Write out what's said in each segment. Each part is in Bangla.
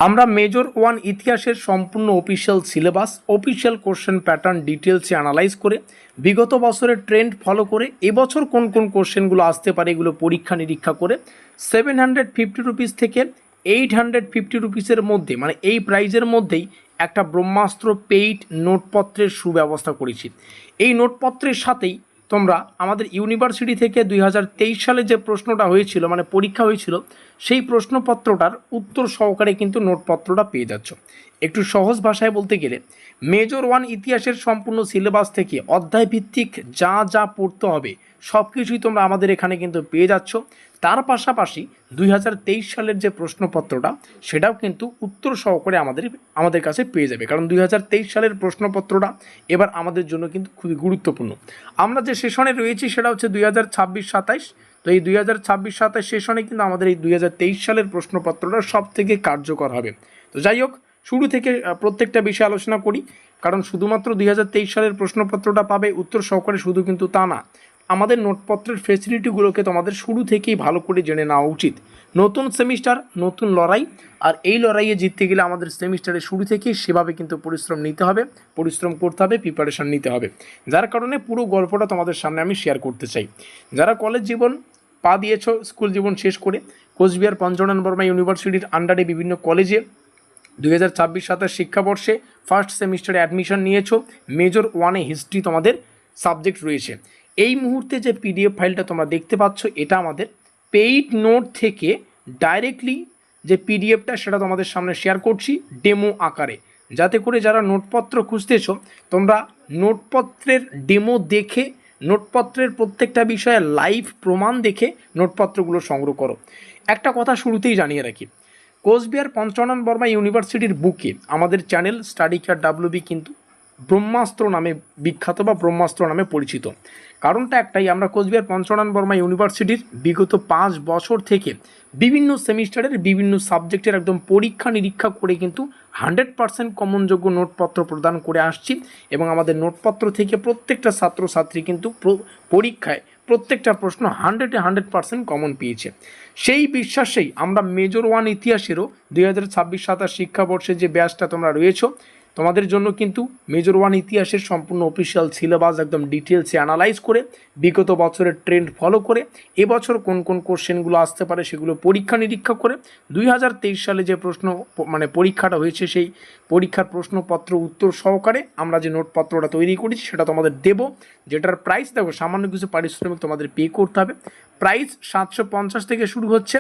আমরা মেজর ওয়ান ইতিহাসের সম্পূর্ণ official syllabus, official question pattern ডিটেলসে অ্যানালাইজ করে বিগত বছরের ট্রেন্ড ফলো করে এবছর কোন কোন কোশ্চেনগুলো আসতে পারে এগুলো পরীক্ষা নিরীক্ষা করে 750 রুপিস থেকে 850 রুপিসের মধ্যে, মানে এই প্রাইজের মধ্যেই একটা ব্রহ্মাস্ত্র পেইড নোটপত্রের সুব্যবস্থা করেছি। এই নোটপত্রের সাথেই তোমরা আমাদের ইউনিভার্সিটি থেকে 2023 সালে যে প্রশ্নটা হয়েছিল, মানে পরীক্ষা হয়েছিল, সেই প্রশ্নপত্রটার উত্তর সহকারে কিন্তু নোটপত্রটা পেয়ে যাচ্ছ। একটু সহজ ভাষায় বলতে গেলে মেজর ওয়ান ইতিহাসের সম্পূর্ণ সিলেবাস থেকে অধ্যায়ভিত্তিক যা যা পড়তে হবে সব কিছুই তোমরা আমাদের এখানে কিন্তু পেয়ে যাচ্ছ। তার পাশাপাশি 2023 সালের যে প্রশ্নপত্রটা সেটাও কিন্তু উত্তর সহকারে আমাদের কাছে পেয়ে যাবে, কারণ 2023 সালের প্রশ্নপত্রটা এবার আমাদের জন্য কিন্তু খুবই গুরুত্বপূর্ণ। আমরা যে সেশনে রয়েছি সেটা হচ্ছে 2026-27, তো এই 2026-27 সেশনে কিন্তু আমাদের এই 2023 সালের প্রশ্নপত্রটা সব থেকে কার্যকর হবে। তো যাই হোক, শুরু থেকে প্রত্যেকটা বিষয়ে আলোচনা করি, কারণ শুধুমাত্র 2023 সালের প্রশ্নপত্রটা পাবে উত্তর সহকারে শুধু কিন্তু তা না, আমাদের নোটপত্রের ফেসিলিটিগুলোকে তোমাদের শুরু থেকেই ভালো করে জেনে নেওয়া উচিত। নতুন সেমিস্টার, নতুন লড়াই, আর এই লড়াইয়ে জিততে গেলে আমাদের সেমিস্টারের শুরু থেকেই সেভাবে কিন্তু পরিশ্রম নিতে হবে, পরিশ্রম করতে হবে, প্রিপারেশান নিতে হবে। যার কারণে পুরো গল্পটা তোমাদের সামনে আমি শেয়ার করতে চাই। যারা কলেজ জীবন পা দিয়েছ, স্কুল জীবন শেষ করে কোচবিহার পঞ্চনন বর্মা ইউনিভার্সিটির আন্ডারে বিভিন্ন কলেজে 2026-27 শিক্ষাবর্ষে ফার্স্ট সেমিস্টারে অ্যাডমিশন নিয়েছো, মেজর ওয়ানে হিস্ট্রি তোমাদের সাবজেক্ট রয়েছে। এই মুহূর্তে যে পিডিএফ ফাইলটা তোমরা দেখতে পাচ্ছ এটা আমাদের পেইড নোট থেকে ডাইরেক্টলি যে পিডিএফটা সেটা তোমাদের সামনে শেয়ার করছি ডেমো আকারে, যাতে করে যারা নোটপত্র খুঁজতেছো তোমরা নোটপত্রের ডেমো দেখে, নোটপত্রের প্রত্যেকটা বিষয়ে লাইভ প্রমাণ দেখে নোটপত্রগুলো সংগ্রহ করো। একটা কথা শুরুতেই জানিয়ে রাখি, কোচবিহার পঞ্চনন বর্মা ইউনিভার্সিটির বুকে আমাদের চ্যানেল স্টাডি কেয়ার ডাব্লিউবি কিন্তু ব্রহ্মাস্ত্র নামে বিখ্যাত বা ব্রহ্মাস্ত্র নামে পরিচিত। কারণটা একটাই, আমরা কোচবিহার পঞ্চনন বর্মা ইউনিভার্সিটির বিগত 5 বছর থেকে বিভিন্ন সেমিস্টারের বিভিন্ন সাবজেক্টের একদম পরীক্ষা নিরীক্ষা করে কিন্তু 100% কমনযোগ্য নোটপত্র প্রদান করে আসছি, এবং আমাদের নোটপত্র থেকে প্রত্যেকটা ছাত্রছাত্রী কিন্তু পরীক্ষায় প্রত্যেকটা প্রশ্ন 100% কমন পেয়েছে। সেই বিশ্বাসেই আমরা মেজর ওয়ান ইতিহাসেরও 2026-27 শিক্ষাবর্ষে যে ব্যাচটা তোমরা রয়েছো, তোমাদের জন্য কিন্তু মেজর ওয়ান ইতিহাসের সম্পূর্ণ অফিসিয়াল সিলেবাস একদম ডিটেলসে অ্যানালাইজ করে বিগত বছরের ট্রেন্ড ফলো করে এবছর কোন কোন কোশ্চেনগুলো আসতে পারে সেগুলো পরীক্ষা নিরীক্ষা করে 2023 সালে যে প্রশ্ন মানে পরীক্ষাটা হয়েছে সেই পরীক্ষার প্রশ্নপত্র উত্তর সহকারে আমরা যে নোটপত্রটা তৈরি করেছি সেটা তোমাদের দেব, যেটার প্রাইস দেখো সামান্য কিছু পারিশ্রমিক তোমাদের পে করতে হবে। প্রাইস 750 থেকে শুরু হচ্ছে,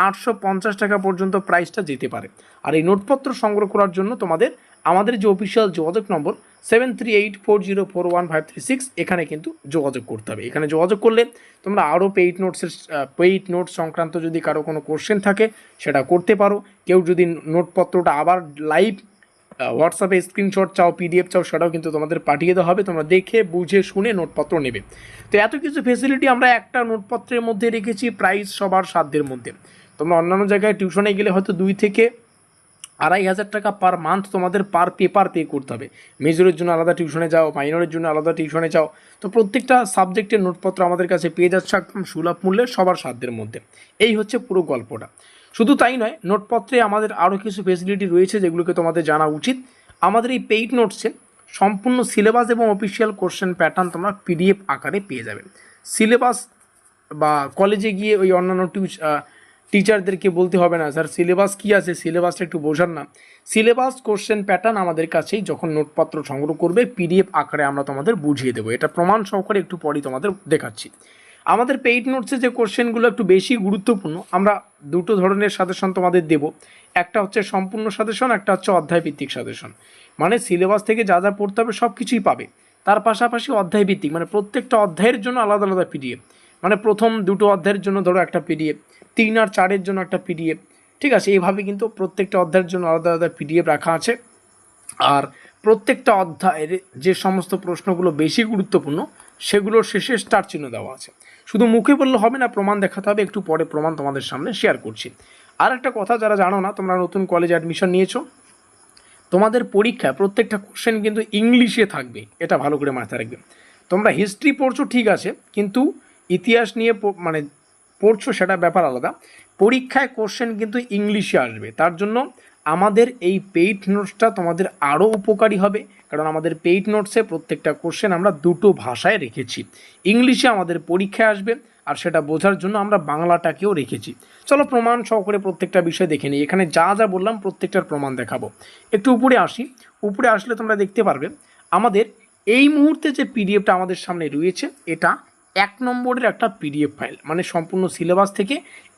850 টাকা পর্যন্ত প্রাইসটা যেতে পারে। আর এই নোটপত্র সংগ্রহ করার জন্য তোমাদের আমাদের যে অফিসিয়াল যোগাযোগ নম্বর 7384041536 এখানে কিন্তু যোগাযোগ করতে হবে। এখানে যোগাযোগ করলে তোমরা আরও পেইড নোটস সংক্রান্ত যদি কারো কোনো কোশ্চেন থাকে সেটা করতে পারো। কেউ যদি নোটপত্রটা আবার লাইভ হোয়াটসঅ্যাপে স্ক্রিনশট চাও, পিডিএফ চাও, সেটাও কিন্তু তোমাদের পাঠিয়ে দেওয়া হবে, তোমরা দেখে বুঝে শুনে নোটপত্র নেবে। তো এত কিছু ফেসিলিটি আমরা একটা নোটপত্রের মধ্যে রেখেছি, প্রাইস সবার সাধ্যের মধ্যে। তোমরা অন্যান্য জায়গায় টিউশনে গেলে হয়তো 2 থেকে 2,500 টাকা পার মান্থ তোমাদের পার পেপার পে করতে হবে। মেজরের জন্য আলাদা টিউশনে যাও, মাইনরের জন্য আলাদা টিউশনে যাও, তো প্রত্যেকটা সাবজেক্টের নোটপত্র আমাদের কাছে পেয়ে যাচ্ছে একদম সুলভ মূল্যে সবার সাধ্যের মধ্যে। এই হচ্ছে পুরো গল্পটা। শুধু তাই নয়, নোটপত্রে আমাদের আরও কিছু ফেসিলিটি রয়েছে যেগুলোকে তোমাদের জানা উচিত। আমাদের এই পেইড নোটসে সম্পূর্ণ সিলেবাস এবং অফিসিয়াল কোশ্চেন প্যাটার্ন তোমরা পিডিএফ আকারে পেয়ে যাবে। সিলেবাস বা কলেজে গিয়ে ওই অন্যান্য টিচারদেরকে বলতে হবে না স্যার সিলেবাস কী আছে, সিলেবাসটা একটু বোঝান না। সিলেবাস কোশ্চেন প্যাটার্ন আমাদের কাছেই যখন নোটপত্র সংগ্রহ করবে পিডিএফ আকারে আমরা তোমাদের বুঝিয়ে দেবো। এটা প্রমাণ সহকারে একটু পরেই তোমাদের দেখাচ্ছি। আমাদের পেইড নোটসে যে কোশ্চেনগুলো একটু বেশি গুরুত্বপূর্ণ, আমরা 2 ধরনের সাজেশন তোমাদের দেব। একটা হচ্ছে সম্পূর্ণ সাজেশন, একটা হচ্ছে অধ্যায়ভিত্তিক সাজেশন। মানে সিলেবাস থেকে যা যা পড়তে হবে সব কিছুই পাবে, তার পাশাপাশি অধ্যায়ভিত্তিক মানে প্রত্যেকটা অধ্যায়ের জন্য আলাদা আলাদা পিডিএফ। মানে প্রথম 2 অধ্যায়ের জন্য ধরো একটা পিডিএফ, 3 আর 4-এর জন্য একটা পিডিএফ, ঠিক আছে? এইভাবে কিন্তু প্রত্যেকটা অধ্যায়ের জন্য আলাদা আলাদা পিডিএফ রাখা আছে। আর প্রত্যেকটা অধ্যায়ের যে সমস্ত প্রশ্নগুলো বেশি গুরুত্বপূর্ণ সেগুলোর শেষে স্টার চিহ্ন দেওয়া আছে। শুধু মুখে বললে হবে না, প্রমাণ দেখাতে হবে। একটু পরে প্রমাণ তোমাদের সামনে শেয়ার করছি। আর একটা কথা যারা জানো না, তোমরা নতুন কলেজে অ্যাডমিশন নিয়েছো, তোমাদের পরীক্ষায় প্রত্যেকটা কোশ্চেন কিন্তু ইংলিশে থাকবে, এটা ভালো করে মাথায় রাখবে। তোমরা হিস্ট্রি পড়ছো ঠিক আছে, কিন্তু ইতিহাস নিয়ে মানে পড়ছো সেটা ব্যাপার আলাদা। পরীক্ষায় কোশ্চেন কিন্তু ইংলিশে আসবে, তার জন্য আমাদের এই পেইড নোটসটা তোমাদের আরও উপকারী হবে, কারণ আমাদের পেইড নোটসে প্রত্যেকটা কোশ্চেন আমরা দুটো ভাষায় রেখেছি। ইংলিশে আমাদের পরীক্ষায় আসবে, আর সেটা বোঝার জন্য আমরা বাংলাটাকেও রেখেছি। চলো প্রমাণ সহকারে প্রত্যেকটা বিষয় দেখে নিই। এখানে যা যা বললাম প্রত্যেকটার প্রমাণ দেখাবো। একটু উপরে আসি, উপরে আসলে তোমরা দেখতে পারবে আমাদের এই মুহূর্তে যে পিডিএফটা আমাদের সামনে রয়েছে, এটা 1 নম্বরের একটা পিডিএফ ফাইল, মানে সম্পূর্ণ সিলেবাস থেকে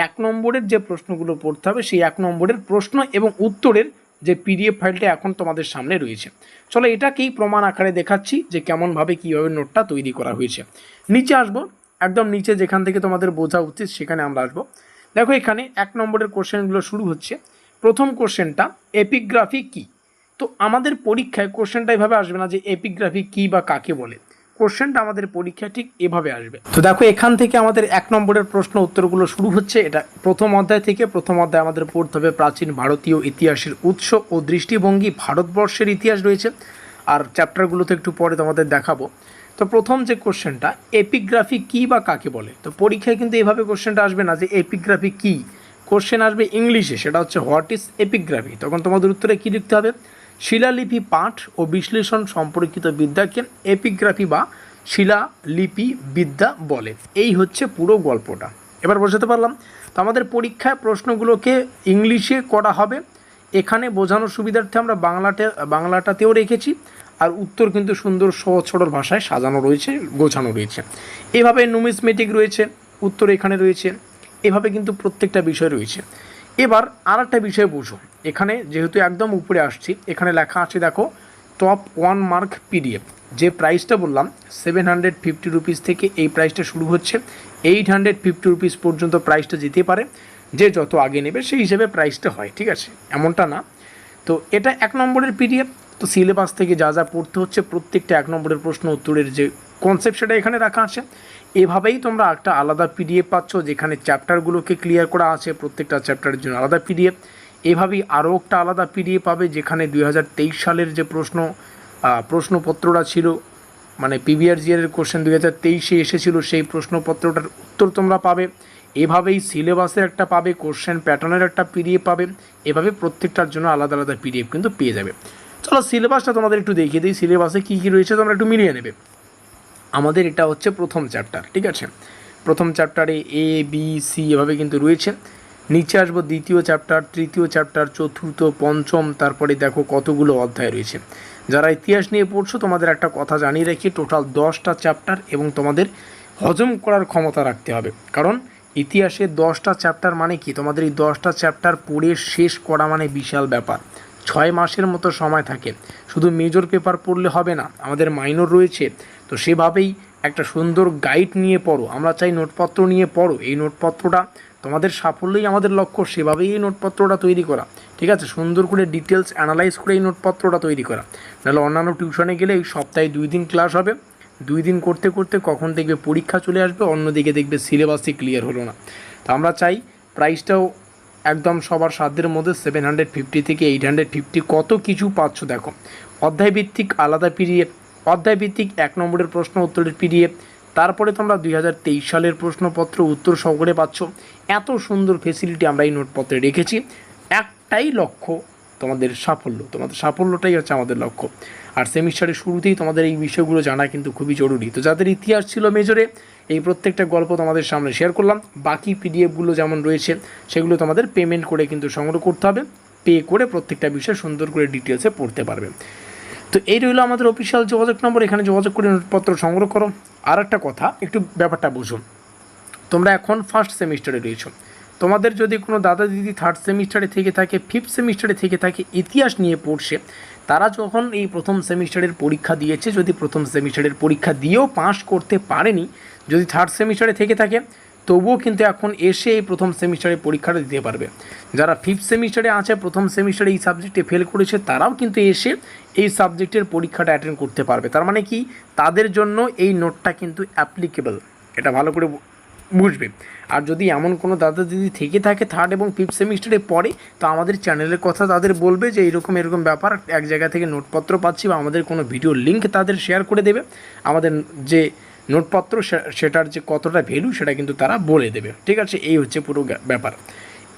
1 নম্বরের যে প্রশ্নগুলো পড়তে হবে সেই 1 নম্বরের প্রশ্ন এবং উত্তরের যে পিডিএফ ফাইলটা এখন তোমাদের সামনে রয়েছে। চলো এটাকেই প্রমাণ আকারে দেখাচ্ছি যে কেমনভাবে কীভাবে নোটটা তৈরি করা হয়েছে। নিচে আসবো, একদম নিচে যেখান থেকে তোমাদের বোঝা উচিত সেখানে আমরা আসবো। দেখো এখানে 1 নম্বরের কোশ্চেনগুলো শুরু হচ্ছে। প্রথম কোশ্চেনটা এপিগ্রাফি কী। তো আমাদের পরীক্ষায় কোশ্চেনটা এভাবে আসবে না যে এপিগ্রাফি কী বা কাকে বলে, কোশ্চেনটা আমাদের পরীক্ষায় ঠিক এভাবে আসবে। তো দেখো এখান থেকে আমাদের 1 নম্বরের প্রশ্ন উত্তরগুলো শুরু হচ্ছে। এটা প্রথম অধ্যায় থেকে। প্রথম অধ্যায় আমাদের পড়তে হবে প্রাচীন ভারতীয় ইতিহাসের উৎস ও দৃষ্টিভঙ্গি, ভারতবর্ষের ইতিহাস রয়েছে, আর চ্যাপ্টারগুলো তো একটু পরে তোমাদের দেখাবো। তো প্রথম যে কোশ্চেনটা এপিগ্রাফি কী বা কাকে বলে, তো পরীক্ষায় কিন্তু এভাবে কোশ্চেনটা আসবে না যে এপিগ্রাফি কী, কোশ্চেন আসবে ইংলিশে, সেটা হচ্ছে হোয়াট ইজ এপিগ্রাফি। তখন তোমাদের উত্তরে কী লিখতে হবে, শিলালিপি পাঠ ও বিশ্লেষণ সম্পর্কিত বিদ্যাকে এপিগ্রাফি বা শিলালিপি বিদ্যা বলে। এই হচ্ছে পুরো গল্পটা। এবার বোঝাতে পারলাম। তো আমাদের পরীক্ষায় প্রশ্নগুলোকে ইংলিশে করা হবে, এখানে বোঝানোর সুবিধার্থে আমরা বাংলাটাতেও রেখেছি, আর উত্তর কিন্তু সুন্দর সহজ সরল ভাষায় সাজানো রয়েছে, গোছানো রয়েছে। এভাবে নুমিসমেটিক রয়েছে, উত্তর এখানে রয়েছে, এভাবে কিন্তু প্রত্যেকটা বিষয় রয়েছে। এবার আর একটা বিষয় বুঝো, এখানে যেহেতু একদম উপরে আসছি, এখানে লেখা আছে দেখো টপ 1 মার্ক পিডিএফ। যে প্রাইসটা বললাম 750 রুপিস থেকে এই প্রাইসটা শুরু হচ্ছে, 850 রুপিস পর্যন্ত প্রাইসটা যেতে পারে, যে যত আগে নেবে সেই হিসেবে প্রাইসটা হয়, ঠিক আছে, এমনটা না। তো এটা 1 নম্বরের পিডিএফ। তো সিলেবাস থেকে যা যা পড়তে হচ্ছে প্রত্যেকটা 1 নম্বরের প্রশ্ন উত্তরের যে কনসেপ্ট সেটা এখানে রাখা আছে। এভাবেই তোমরা একটা আলাদা পিডিএফ পাচ্ছ যেখানে চ্যাপ্টারগুলোকে ক্লিয়ার করা আছে, প্রত্যেকটা চ্যাপ্টারের জন্য আলাদা পিডিএফ। এভাবেই আরও একটা আলাদা পিডিএফ পাবে যেখানে 2023 সালের যে প্রশ্নপত্রটা ছিল, মানে প্রিভিয়াস ইয়ারের কোশ্চেন 2023-এ এসেছিলো, সেই প্রশ্নপত্রটার উত্তর তোমরা পাবে। এভাবেই সিলেবাসের একটা পাবে, কোশ্চেন প্যাটার্নের একটা পিডিএফ পাবে। এভাবে প্রত্যেকটার জন্য আলাদা আলাদা পিডিএফ কিন্তু পেয়ে যাবে। চলো সিলেবাসটা তোমাদের একটু দেখিয়ে দিই, সিলেবাসে কী কী রয়েছে তোমরা একটু মিলিয়ে নেবে। আমাদের এটা হচ্ছে প্রথম চ্যাপ্টার, ঠিক আছে। প্রথম চ্যাপ্টারে এ বি সি এভাবে কিন্তু রয়েছে। নিচে আসবো দ্বিতীয় চ্যাপ্টার, তৃতীয় চ্যাপ্টার, চতুর্থ, পঞ্চম, তারপরে দেখো কতগুলো অধ্যায় রয়েছে। যারা ইতিহাস নিয়ে পড়ছো তোমাদের একটা কথা জানিয়ে রাখি, টোটাল 10টা চ্যাপ্টার এবং তোমাদের হজম করার ক্ষমতা রাখতে হবে। কারণ ইতিহাসে 10টা চ্যাপ্টার মানে কি, তোমাদের এই 10টা চ্যাপ্টার পড়ে শেষ করা মানে বিশাল ব্যাপার। 6 মাসের মতো সময় থাকে। শুধু মেজর পেপার পড়লে হবে না, আমাদের মাইনর রয়েছে। তো সেভাবেই একটা সুন্দর গাইড নিয়ে পড়ো, আমরা চাই নোটপত্র নিয়ে পড়ো। এই নোটপত্রটা তোমাদের সাফল্যই আমাদের লক্ষ্য, সেভাবেই এই নোটপত্রটা তৈরি করা, ঠিক আছে। সুন্দর করে ডিটেলস অ্যানালাইজ করে এই নোটপত্রটা তৈরি করা। নাহলে অন্যান্য টিউশনে গেলে এই সপ্তাহে 2 দিন ক্লাস হবে, 2 দিন করতে করতে কখন দেখবে পরীক্ষা চলে আসবে, অন্যদিকে দেখবে সিলেবাসই ক্লিয়ার হলো না। তো আমরা চাই প্রাইসটাও একদম সবার সাধ্যের মধ্যে, 750 থেকে 850, কত কিছু পাচ্ছ দেখো। অধ্যায়ভিত্তিক আলাদা পিডিএফ, অধ্যায়ভিত্তিক 1 নম্বরের প্রশ্ন উত্তরের পিডিএফ, তারপরে তোমরা 2023 সালের প্রশ্নপত্র উত্তর সহকারে পাচ্ছ। এত সুন্দর ফেসিলিটি আমরা এই নোটপত্রে রেখেছি। একটাই লক্ষ্য, তোমাদের সাফল্য। তোমাদের সাফল্যটাই হচ্ছে আমাদের লক্ষ্য। আর সেমিস্টারের শুরুতেই তোমাদের এই বিষয়গুলো জানা কিন্তু খুবই জরুরি। তো যাদের ইতিহাস ছিল মেজরে, এই প্রত্যেকটা গল্প তোমাদের সামনে শেয়ার করলাম। বাকি পিডিএফগুলো যেমন রয়েছে সেগুলো তোমাদের পেমেন্ট করে কিন্তু সংগ্রহ করতে হবে। পে করে প্রত্যেকটা বিষয় সুন্দর করে ডিটেলসে পড়তে পারবে। তো এই রইল আমাদের অফিসিয়াল যোগাযোগ নম্বর, এখানে যোগাযোগ করে নোটপত্র সংগ্রহ করো। আর একটা কথা, একটু ব্যাপারটা বুঝুন। তোমরা এখন ফার্স্ট সেমিস্টারে রয়েছো, তোমাদের যদি কোনো দাদা দিদি 3rd সেমিস্টারে থেকে থাকে, 5th সেমিস্টারে থেকে থাকে, ইতিহাস নিয়ে পড়ছে, তারা যখন এই প্রথম সেমিস্টারের পরীক্ষা দিয়েছে, যদি প্রথম সেমিস্টারের পরীক্ষা দিয়েও পাস করতে পারেনি, যদি 3rd সেমিস্টারে থেকে থাকে, তবুও কিন্তু এখন এসে এই প্রথম সেমিস্টারের পরীক্ষাটা দিতে পারবে। যারা 5th সেমিস্টারে আছে, প্রথম সেমিস্টারে এই সাবজেক্টে ফেল করেছে, তারাও কিন্তু এসে এই সাবজেক্টের পরীক্ষাটা অ্যাটেন্ড করতে পারবে। তার মানে কি, তাদের জন্য এই নোটটা কিন্তু অ্যাপ্লিকেবল, এটা ভালো করে বুঝবে। আর যদি এমন কোনো দাদা দিদি থেকে থাকে 3rd এবং 5th সেমিস্টারে পড়ে, তো আমাদের চ্যানেলের কথা তাদের বলবে যে এরকম ব্যাপার, এক জায়গা থেকে নোটপত্র পাচ্ছি, বা আমাদের কোনো ভিডিও লিঙ্ক তাদের শেয়ার করে দেবে। আমাদের যে নোটপত্র সেটার যে কতটা ভ্যালু সেটা কিন্তু তারা বলে দেবে, ঠিক আছে। এই হচ্ছে পুরো ব্যাপার।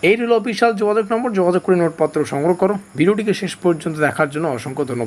এই হলো অফিসিয়াল যোগাযোগ নম্বর, যোগাযোগ করে নোটপত্র সংগ্রহ করো। ভিডিওটিকে শেষ পর্যন্ত দেখার জন্য অসংখ্য ধন্যবাদ।